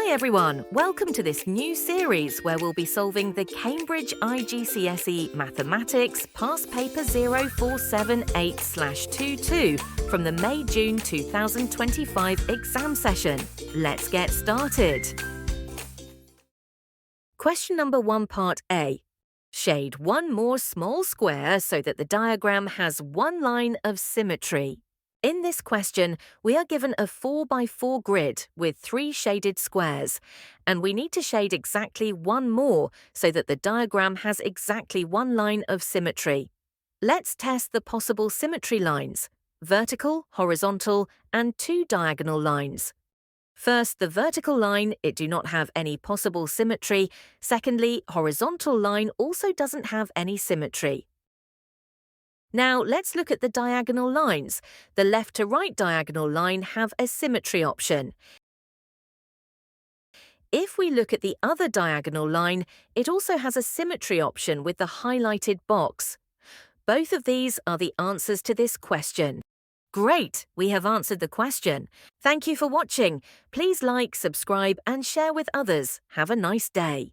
Hi everyone, welcome to this new series where we'll be solving the Cambridge IGCSE Mathematics Past Paper 0478/22 from the May-June 2025 exam session. Let's get started. Question number 1, Part A. Shade one more small square so that the diagram has one line of symmetry. In this question, we are given a 4x4 grid with 3 shaded squares, and we need to shade exactly one more so that the diagram has exactly one line of symmetry. Let's test the possible symmetry lines: vertical, horizontal, and 2 diagonal lines. First, the vertical line, it do not have any possible symmetry. Secondly, horizontal line also doesn't have any symmetry. Now, let's look at the diagonal lines. The left to right diagonal line have a symmetry option. If we look at the other diagonal line, it also has a symmetry option with the highlighted box. Both of these are the answers to this question. Great! We have answered the question. Thank you for watching. Please like, subscribe, and share with others. Have a nice day.